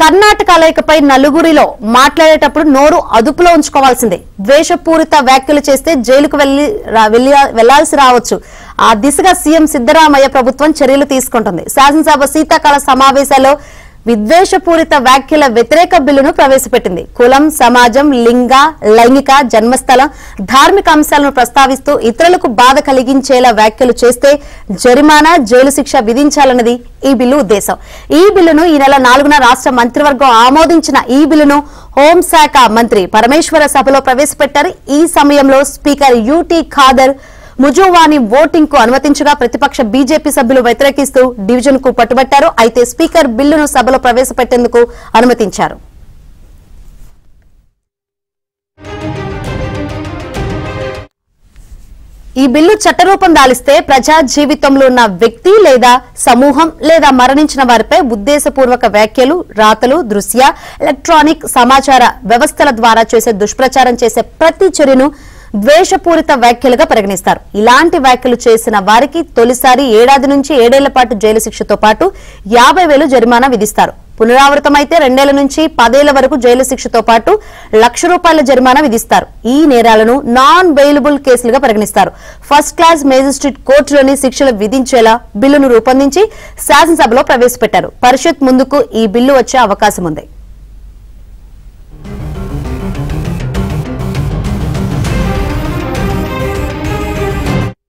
కర్ణాటక లేఖపై నలుగురిలో మాట్లాడేటప్పుడు నోరు అదుపులో ఉంచుకోవాల్సిందే. ద్వేషపూరిత వ్యాఖ్యలు చేస్తే జైలుకు వెళ్లాల్సి రావచ్చు. ఆ దిశగా సీఎం సిద్దరామయ్య ప్రభుత్వం చర్యలు తీసుకుంటుంది. శాసనసభ శీతాకాల సమావేశాల్లో విద్వేషపూరిత వ్యాఖ్యల వ్యతిరేక బిల్లును ప్రవేశపెట్టింది. కులం, సమాజం, లైంగిక, జన్మస్థలం, ధార్మిక అంశాలను ప్రస్తావిస్తూ ఇతరులకు బాధ కలిగించేలా వ్యాఖ్యలు చేస్తే జరిమానా, జైలు శిక్ష విధించాలన్నది ఈ బిల్లు ఉద్దేశం. ఈ బిల్లును ఈ నెల 4న రాష్ట్ర మంత్రివర్గం ఆమోదించిన ఈ బిల్లును హోంశాఖ మంత్రి పరమేశ్వర సభలో ప్రవేశపెట్టారు. ఈ సమయంలో స్పీకర్ యూటీ ఖాదర్ ముజోవాని ఓటింగ్ కు అనుమతించగా ప్రతిపక్ష బీజేపీ సభ్యులు వ్యతిరేకిస్తూ డివిజన్ కు పట్టుబట్టారు. అయితే స్పీకర్ బిల్లును సభలో ప్రవేశపెట్టేందుకు అనుమతించారు. ఈ బిల్లు చట్టరూపం దాలిస్తే ప్రజా జీవితంలో ఉన్న వ్యక్తి లేదా సమూహం లేదా మరణించిన వారిపై ఉద్దేశపూర్వక వ్యాఖ్యలు, రాతలు, దృశ్య, ఎలక్ట్రానిక్ సమాచార వ్యవస్థల ద్వారా చేసే దుష్ప్రచారం చేసే ప్రతి చర్యను ద్వేషపూరిత వ్యాఖ్యలుగా పరిగణిస్తారు. ఇలాంటి వ్యాఖ్యలు చేసిన వారికి తొలిసారి 7 ఏళ్ల నుంచి 7 ఏళ్ల పాటు జైలు శిక్షతో పాటు 50,000 జరిమానా విధిస్తారు. పునరావృతమైతే 2 ఏళ్ల నుంచి 10 ఏళ్ల వరకు జైలు శిక్షతో పాటు ₹1,00,000 జరిమానా విధిస్తారు. ఈ నేరాలను నాన్ బెయిలబుల్ కేసులుగా పరిగణిస్తారు. ఫస్ట్ క్లాస్ మేజిస్ట్రేట్ కోర్టులోని శిక్షలు విధించేలా బిల్లును రూపొందించి శాసనసభలో ప్రవేశపెట్టారు. పరిషత్ ముందుకు ఈ బిల్లు వచ్చే అవకాశం ఉంది.